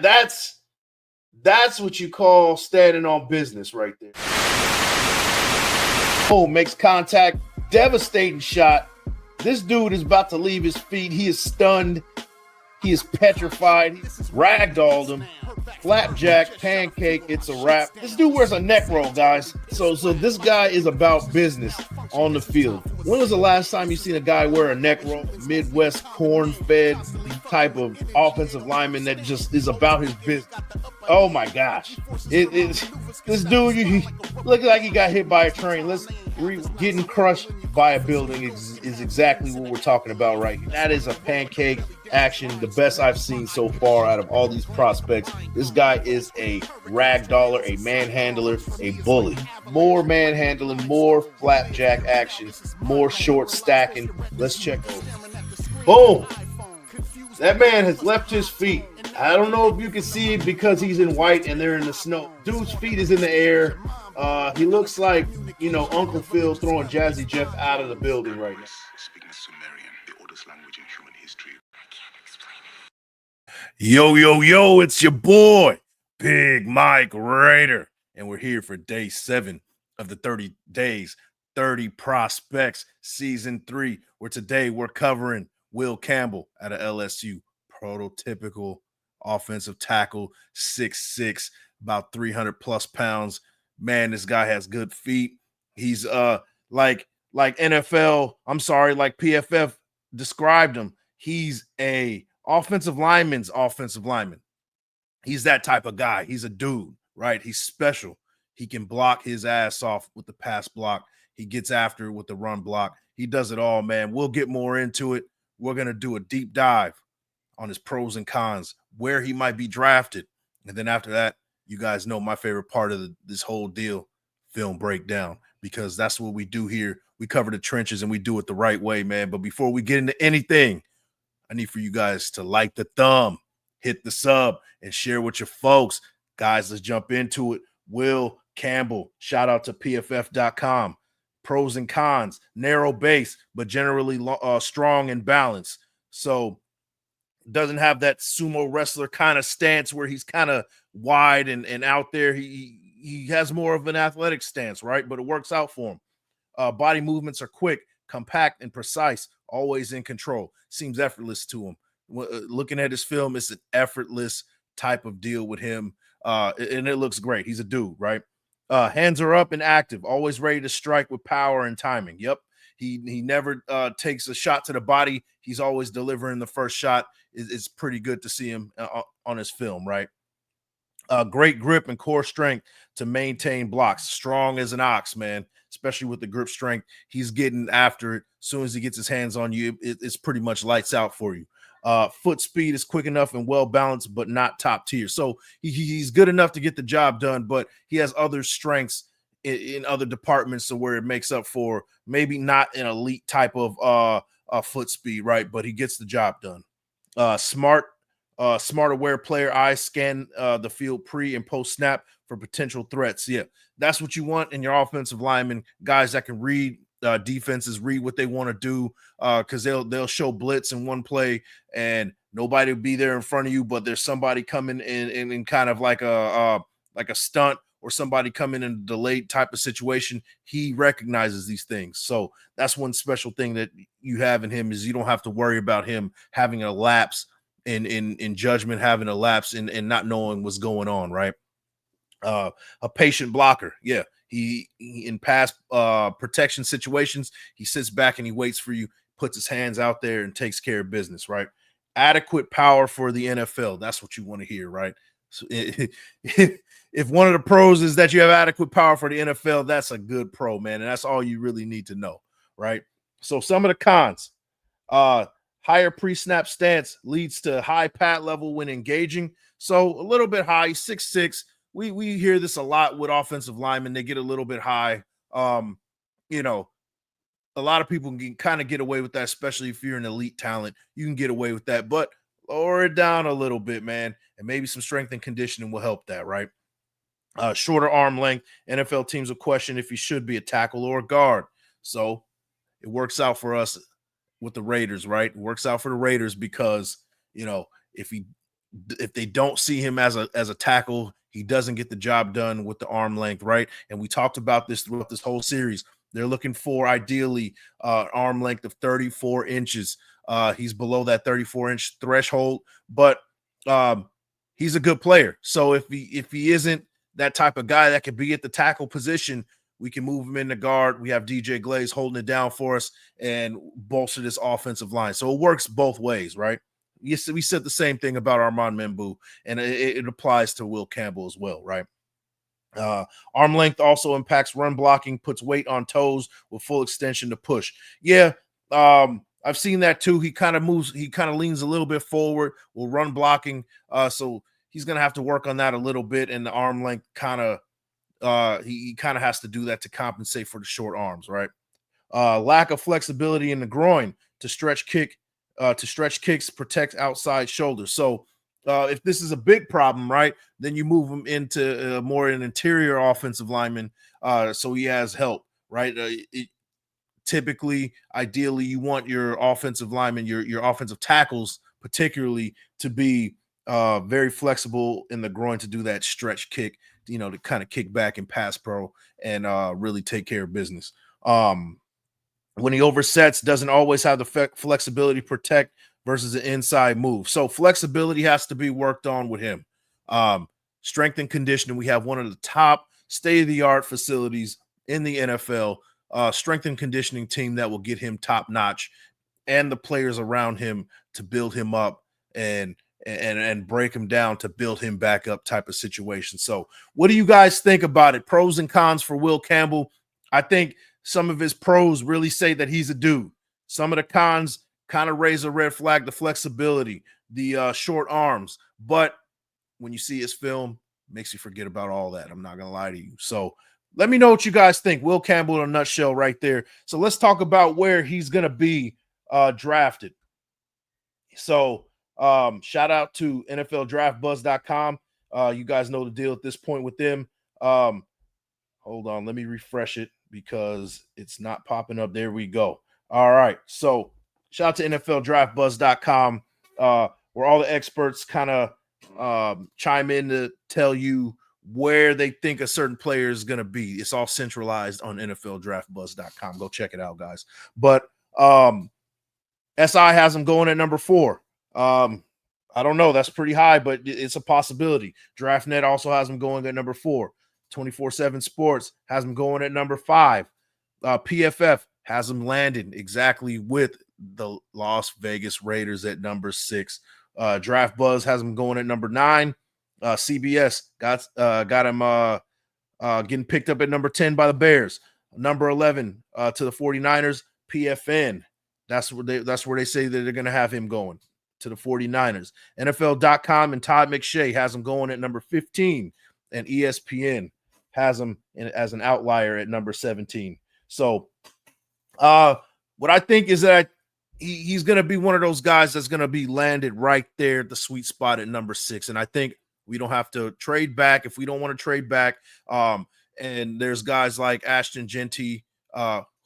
That's what you call standing on business right there. Oh, makes contact, devastating shot. This dude is about to leave his feet. He is stunned. He is petrified. He's ragdolled him. Flapjack, pancake, it's a wrap. This dude wears a neck roll, guys. So this guy is about business on the field. When was the last time you seen a guy wear a neck roll? Midwest corn-fed type of offensive lineman that just is about his business. Oh my gosh. This dude, he looks like he got hit by a train. Getting crushed by a building is exactly what we're talking about right here. That is a pancake action, the best I've seen so far out of all these prospects. This guy is a ragdoller, a manhandler, a bully. More manhandling, more flapjack action, more short stacking. Let's check over. Boom. That man has left his feet. I don't know if you can see it because he's in white and they're in the snow. Dude's feet is in the air. He looks like, Uncle Phil throwing Jazzy Jeff out of the building right now. Speaking Sumerian, the oldest language in human history. I can't explain Yo, it. it's your boy, Big Mike Raider. And we're here for day 7 of the 30 days, 30 prospects, season 3, where today we're covering Will Campbell out of LSU, prototypical offensive tackle, 6'6", about 300 plus pounds. Man, this guy has good feet. He's like PFF described him. He's a offensive lineman's offensive lineman. He's that type of guy. He's a dude, right? He's special. He can block his ass off with the pass block. He gets after it with the run block. He does it all, man. We'll get more into it. We're going to do a deep dive on his pros and cons, where he might be drafted. And then after that, you guys know my favorite part of this whole deal, film breakdown, because that's what we do here. We cover the trenches and we do it the right way, man. But before we get into anything, I need for you guys to like the thumb, hit the sub, and share with your folks. Guys, let's jump into it. Will Campbell, shout out to PFF.com. Pros and cons, narrow base, but generally strong and balanced. So doesn't have that sumo wrestler kind of stance where he's kind of wide and out there. He has more of an athletic stance, right? But it works out for him. Body movements are quick, compact, and precise, always in control. Seems effortless to him. Looking at his film, it's an effortless type of deal with him, and it looks great. He's a dude, right? Hands are up and active, always ready to strike with power and timing. Yep. He never takes a shot to the body. He's always delivering the first shot. It's pretty good to see him on his film, right? Great grip and core strength to maintain blocks. Strong as an ox, man, especially with the grip strength. He's getting after it. As soon as he gets his hands on you, it's pretty much lights out for you. Foot speed is quick enough and well-balanced, but not top tier. So he's good enough to get the job done, but he has other strengths in other departments to where it makes up for maybe not an elite type of foot speed, right? But he gets the job done. Smart aware player, eyes scan the field pre and post snap for potential threats. Yeah, that's what you want in your offensive linemen, guys that can read defenses, read what they want to do, because they'll show blitz in one play and nobody will be there in front of you, but there's somebody coming in kind of like a stunt, or somebody coming in a delayed type of situation. He recognizes these things. So that's one special thing that you have in him, is you don't have to worry about him having a lapse in judgment, having a lapse in not knowing what's going on, right? A patient blocker. Yeah. He in pass protection situations, he sits back and he waits for you, puts his hands out there and takes care of business, right? Adequate power for the NFL. That's what you want to hear, right? So if one of the pros is that you have adequate power for the NFL, that's a good pro, man. And that's all you really need to know, right? So some of the cons, higher pre-snap stance leads to high pad level when engaging. So a little bit high, 6'6". We hear this a lot with offensive linemen. They get a little bit high. A lot of people can kind of get away with that, especially if you're an elite talent. You can get away with that, but lower it down a little bit, man. And maybe some strength and conditioning will help that, right? Shorter arm length. NFL teams will question if he should be a tackle or a guard. So it works out for us with the Raiders, right? It works out for the Raiders because, if he if they don't see him as a tackle, he doesn't get the job done with the arm length, right? And we talked about this throughout this whole series. They're looking for ideally arm length of 34 inches. He's below that 34-inch threshold, but he's a good player. So if he isn't that type of guy that could be at the tackle position, we can move him in the guard. We have DJ Glaze holding it down for us and bolster this offensive line. So it works both ways, right? Yes, we said the same thing about Armand Membu, and it applies to Will Campbell as well, right? Arm length also impacts run blocking, puts weight on toes with full extension to push. Yeah, I've seen that too. He kind of moves, he kind of leans a little bit forward, will run blocking. So he's gonna have to work on that a little bit, and the arm length kind of he kind of has to do that to compensate for the short arms, right? Lack of flexibility in the groin to stretch kicks, protect outside shoulders. So if this is a big problem, right, then you move him into more an interior offensive lineman, so he has help, right? Typically, ideally, you want your offensive linemen, your offensive tackles, particularly, to be very flexible in the groin to do that stretch kick, to kind of kick back and pass pro and really take care of business. When he oversets, doesn't always have the flexibility to protect versus an inside move. So flexibility has to be worked on with him. Strength and conditioning, we have one of the top state-of-the-art facilities in the NFL, strength and conditioning team that will get him top-notch, and the players around him to build him up and break him down to build him back up type of situation. So what do you guys think about it? Pros and cons for Will Campbell. I think some of his pros really say that he's a dude. Some of the cons kind of raise a red flag, the flexibility, the short arms. But when you see his film, it makes you forget about all that. I'm not going to lie to you. So let me know what you guys think. Will Campbell in a nutshell right there. So let's talk about where he's going to be drafted. So shout out to NFLDraftBuzz.com. You guys know the deal at this point with them. Hold on, let me refresh it because it's not popping up. There we go. All right. So shout out to NFLDraftBuzz.com, where all the experts kind of chime in to tell you where they think a certain player is going to be. It's all centralized on NFLDraftBuzz.com. Go check it out, guys. But SI has him going at number 4. I don't know. That's pretty high, but it's a possibility. DraftNet also has him going at number 4. 24/7 Sports has him going at number 5. PFF has him landing exactly with the Las Vegas Raiders at number 6. Draft Buzz has him going at number 9. CBS got him getting picked up at number 10 by the Bears. Number 11 to the 49ers. PFN. That's where they say that they're going to have him going, to the 49ers. NFL.com and Todd McShay has him going at number 15, and ESPN has him as an outlier at number 17. So what I think is that he's going to be one of those guys that's going to be landed right there at the sweet spot at number 6. And I think we don't have to trade back if we don't want to trade back. And there's guys like Ashton Genty,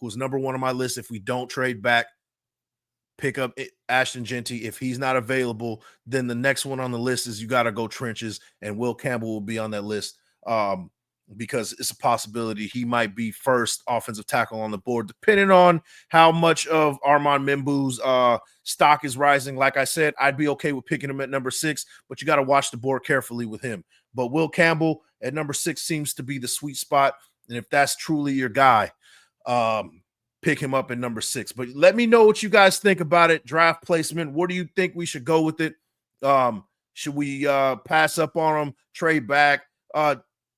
who's number 1 on my list. If we don't trade back, pick up Ashton Genty. If he's not available, then the next one on the list is you got to go trenches, and Will Campbell will be on that list because it's a possibility he might be first offensive tackle on the board, depending on how much of Armand Membu's stock is rising. Like I said, I'd be okay with picking him at number 6, but you got to watch the board carefully with him. But Will Campbell at number 6 seems to be the sweet spot, and if that's truly your guy, pick him up at number 6. But let me know what you guys think about it. Draft placement. What do you think we should go with it? Should we pass up on him, trade back?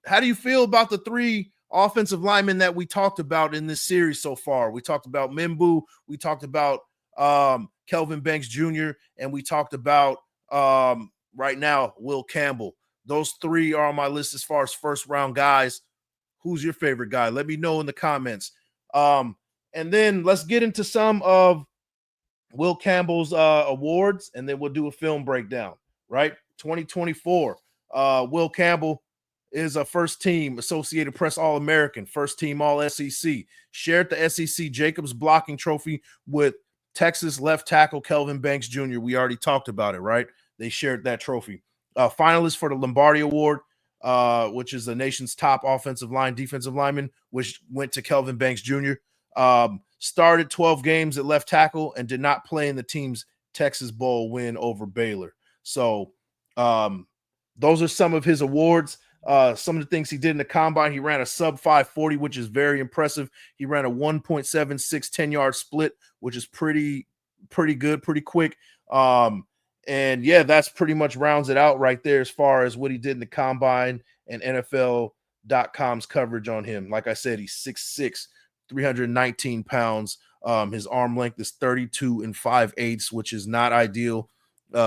How do you feel about the 3 offensive linemen that we talked about in this series so far? We talked about Membu, we talked about Kelvin Banks Jr., and we talked about right now Will Campbell. Those 3 are on my list as far as first round guys. Who's your favorite guy? Let me know in the comments. And then let's get into some of Will Campbell's awards, and then we'll do a film breakdown, right? 2024. Will Campbell is a first team Associated Press All-American, first team All-SEC, shared the SEC Jacobs blocking trophy with Texas left tackle Kelvin Banks Jr. We already talked about it, right? They shared that trophy. finalist for the Lombardi Award, which is the nation's top defensive lineman, which went to Kelvin Banks Jr. Started 12 games at left tackle and did not play in the team's Texas Bowl win over Baylor. So those are some of his awards. Some of the things he did in the combine, he ran a sub 540, which is very impressive. He ran a 1.76 10-yard split, which is pretty good, pretty quick. And yeah, that's pretty much rounds it out right there as far as what he did in the combine and NFL.com's coverage on him. Like I said, he's 6'6", 319 pounds. His arm length is 32 5/8, which is not ideal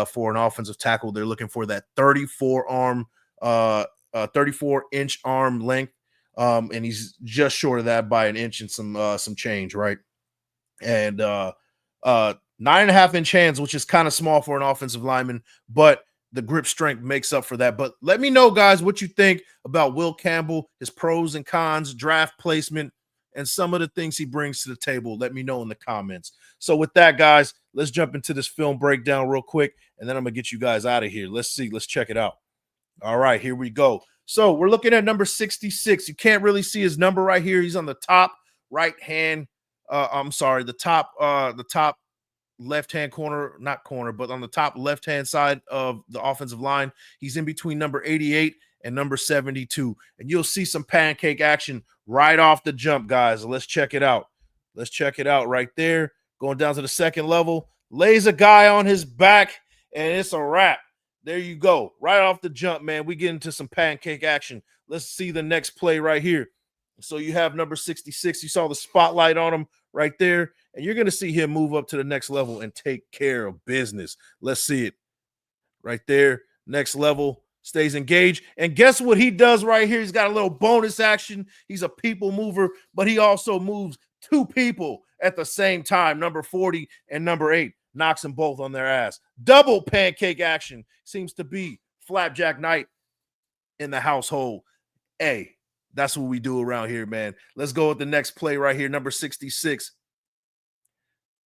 for an offensive tackle. They're looking for that 34-inch arm length, and he's just short of that by an inch and some change, right? And 9.5-inch hands, which is kind of small for an offensive lineman, but the grip strength makes up for that. But let me know, guys, what you think about Will Campbell, his pros and cons, draft placement, and some of the things he brings to the table. Let me know in the comments. So with that, guys, let's jump into this film breakdown real quick, and then I'm going to get you guys out of here. Let's see. Let's check it out. All right, here we go. So we're looking at number 66. You can't really see his number right here. He's on the top right-hand the top left-hand corner, not corner, but on the top left-hand side of the offensive line. He's in between number 88 and number 72. And you'll see some pancake action right off the jump, guys. Let's check it out. Let's check it out right there. Going down to the second level, lays a guy on his back, and it's a wrap. There you go. Right off the jump, man. We get into some pancake action. Let's see the next play right here. So you have number 66. You saw the spotlight on him right there, and you're going to see him move up to the next level and take care of business. Let's see it right there. Next level, stays engaged. And guess what he does right here? He's got a little bonus action. He's a people mover, but he also moves two people at the same time, number 40 and number 8. Knocks them both on their ass. Double pancake action seems to be Flapjack Night in the household. Hey, that's what we do around here, man. Let's go with the next play right here, number 66.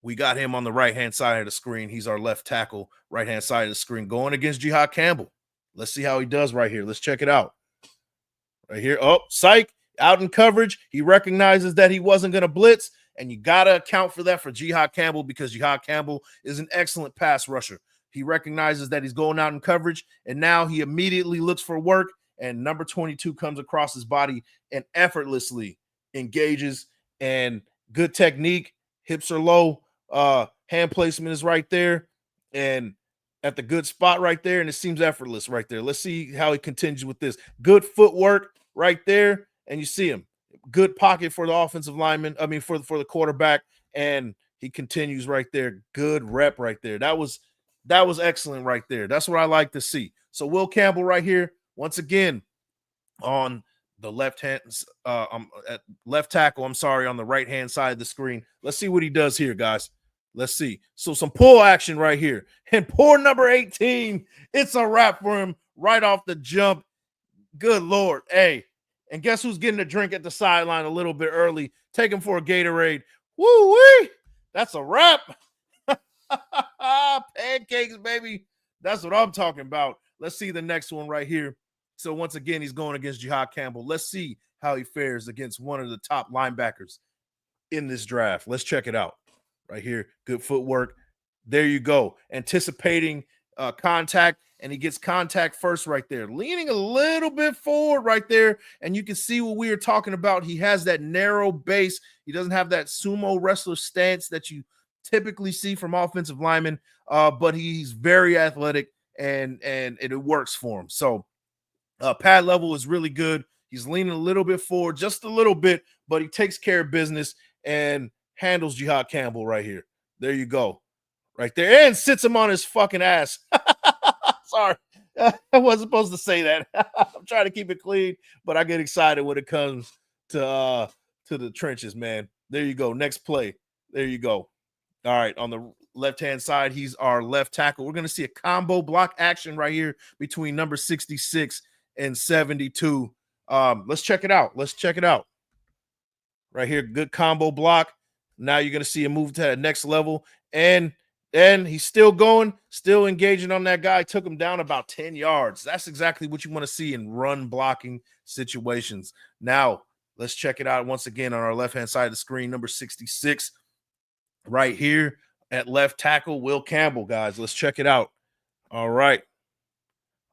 We got him on the right-hand side of the screen. He's our left tackle, right-hand side of the screen, going against Jihad Campbell. Let's see how he does right here. Let's check it out. Right here. Oh, psych. Out in coverage. He recognizes that he wasn't going to blitz, and you got to account for that for Jihad Campbell because Jihad Campbell is an excellent pass rusher. He recognizes that he's going out in coverage, and now he immediately looks for work, and number 22 comes across his body and effortlessly engages, and good technique. Hips are low. Hand placement is right there, and at the good spot right there, and it seems effortless right there. Let's see how he continues with this. Good footwork right there, and you see him. Good pocket for the offensive lineman. I mean, for the quarterback, and he continues right there. Good rep right there. That was excellent right there. That's what I like to see. So Will Campbell right here, once again, on the left tackle. I'm sorry, on the right hand side of the screen. Let's see what he does here, guys. Let's see. So some pull action right here, and poor number 18. It's a wrap for him right off the jump. Good Lord. Hey, and guess who's getting a drink at the sideline a little bit early? Take him for a Gatorade. Woo-wee. That's a wrap. Pancakes, baby. That's what I'm talking about. Let's see the next one right here. So once again, he's going against Jihad Campbell. Let's see how he fares against one of the top linebackers in this draft. Let's check it out right here. Good footwork. There you go. Anticipating contact, and he gets contact first right there. Leaning a little bit forward right there, and you can see what we were talking about. He has that narrow base. He doesn't have that sumo wrestler stance that you typically see from offensive linemen, but he's very athletic, and it works for him. So pad level is really good. He's leaning a little bit forward, just a little bit, but he takes care of business and handles Jihad Campbell right here. There you go. Right there. And sits him on his fucking ass. Sorry. I wasn't supposed to say that. I'm trying to keep it clean, but I get excited when it comes to the trenches, man. There you go. Next play. There you go. All right. On the left-hand side, he's our left tackle. We're going to see a combo block action right here between number 66 and 72. Let's check it out. Let's check it out. Right here, good combo block. Now you're going to see him move to that next level. And And he's still going, still engaging on that guy. Took him down about 10 yards. That's exactly what you want to see in run blocking situations. Now, let's check it out once again on our left-hand side of the screen, number 66, right here at left tackle, Will Campbell, guys. Let's check it out. All right.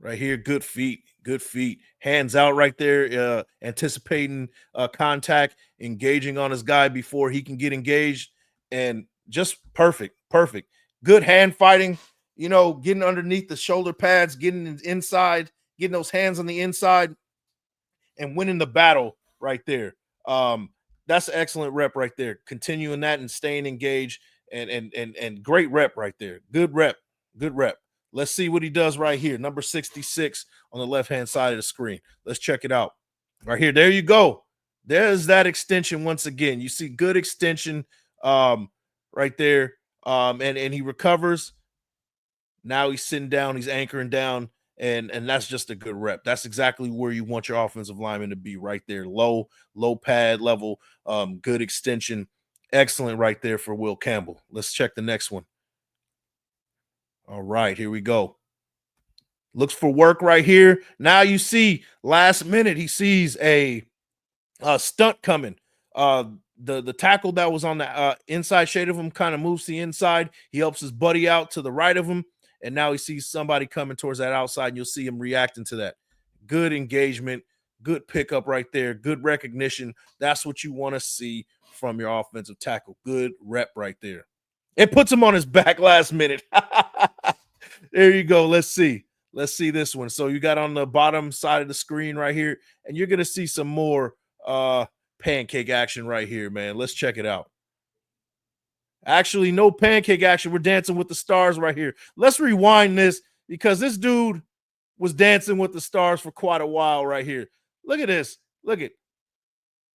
Right here, good feet, hands out right there, anticipating contact, engaging on his guy before he can get engaged, and just perfect. Good hand fighting, getting underneath the shoulder pads, getting inside, getting those hands on the inside, and winning the battle right there. That's an excellent rep right there. Continuing that and staying engaged, and great rep right there. Good rep. Let's see what he does right here. Number 66 on the left-hand side of the screen. Let's check it out. Right here. There you go. There's that extension once again. You see good extension right there. And he recovers. Now he's sitting down. He's anchoring down. And that's just a good rep. That's exactly where you want your offensive lineman to be right there. Low pad level, good extension. Excellent right there for Will Campbell. Let's check the next one. All right, here we go. Looks for work right here. Now you see last minute he sees a stunt coming. The tackle that was on the inside shade of him kind of moves to the inside. He helps his buddy out to the right of him, and now he sees somebody coming towards that outside, and you'll see him reacting to that. Good engagement, good pickup right there, good recognition. That's what you want to see from your offensive tackle. Good rep right there. It puts him on his back last minute. There you go. Let's see this one. So you got on the bottom side of the screen right here, and you're going to see some more pancake action right here, man. Let's check it out. Actually, no pancake action. We're dancing with the stars right here. Let's rewind this because this dude was dancing with the stars for quite a while right here. Look at this.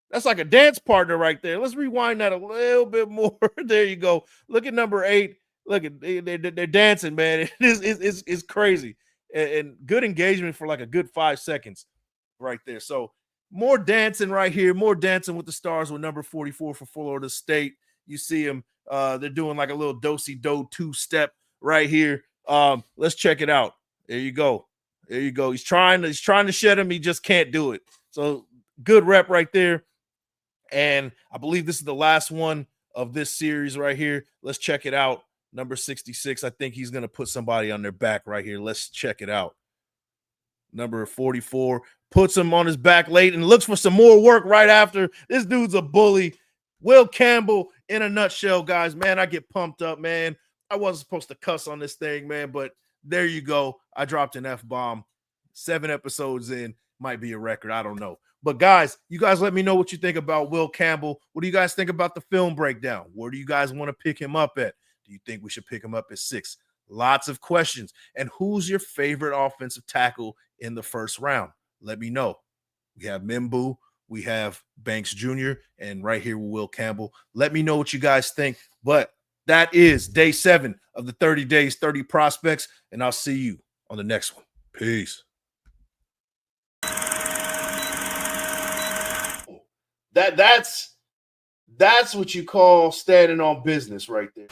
That's like a dance partner right there. Let's rewind that a little bit more. There you go. Look at number 8. Look at they're dancing, man. It's crazy. And good engagement for like a good 5 seconds right there. So more dancing right here. More dancing with the stars with number 44 for Florida State. You see him. They're doing like a little do-si-do 2-step right here. Let's check it out. There you go. He's trying to shed him. He just can't do it. So good rep right there. And I believe this is the last one of this series right here. Let's check it out. Number 66. I think he's going to put somebody on their back right here. Let's check it out. Number 44 puts him on his back late and looks for some more work right after. This dude's a bully. Will Campbell in a nutshell, guys. Man, I get pumped up, man. I wasn't supposed to cuss on this thing, man, but there you go. I dropped an F-bomb. 7 episodes in. Might be a record. I don't know. But guys, you guys let me know what you think about Will Campbell. What do you guys think about the film breakdown? Where do you guys want to pick him up at? Do you think we should pick him up at 6? Lots of questions. And who's your favorite offensive tackle in the first round? Let me know. We have Mimbu, we have Banks Jr., and right here with Will Campbell. Let me know what you guys think. But that is day 7 of the 30 days, 30 prospects, and I'll see you on the next one. Peace. That's what you call standing on business right there.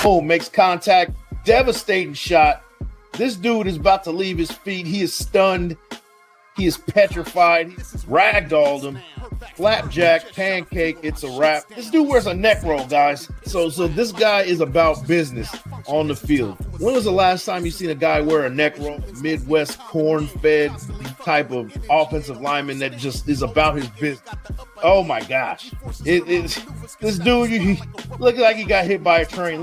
Oh, makes contact, devastating shot. This dude is about to leave his feet. He is stunned. He is petrified. He's ragdolled him. Flapjack, pancake, it's a wrap. This dude wears a neck roll, guys. So this guy is about business on the field. When was the last time you seen a guy wear a neck roll? Midwest corn-fed type of offensive lineman that just is about his business. Oh my gosh. This dude, he look like he got hit by a train.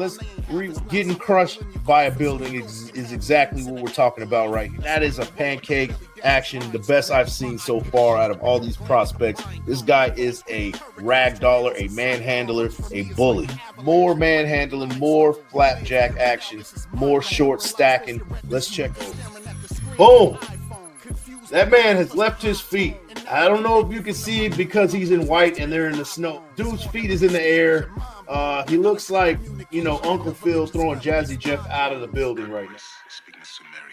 Getting crushed by a building is exactly what we're talking about right here. That is a pancake action, the best I've seen so far out of all these prospects. This guy is a ragdoller, a manhandler, a bully. More manhandling, more flapjack action, more short stacking. Let's check it. Boom. That man has left his feet. I don't know if you can see it because he's in white and they're in the snow. Dude's feet is in the air. He looks like, Uncle Phil's throwing Jazzy Jeff out of the building right now. Speaking of Sumerian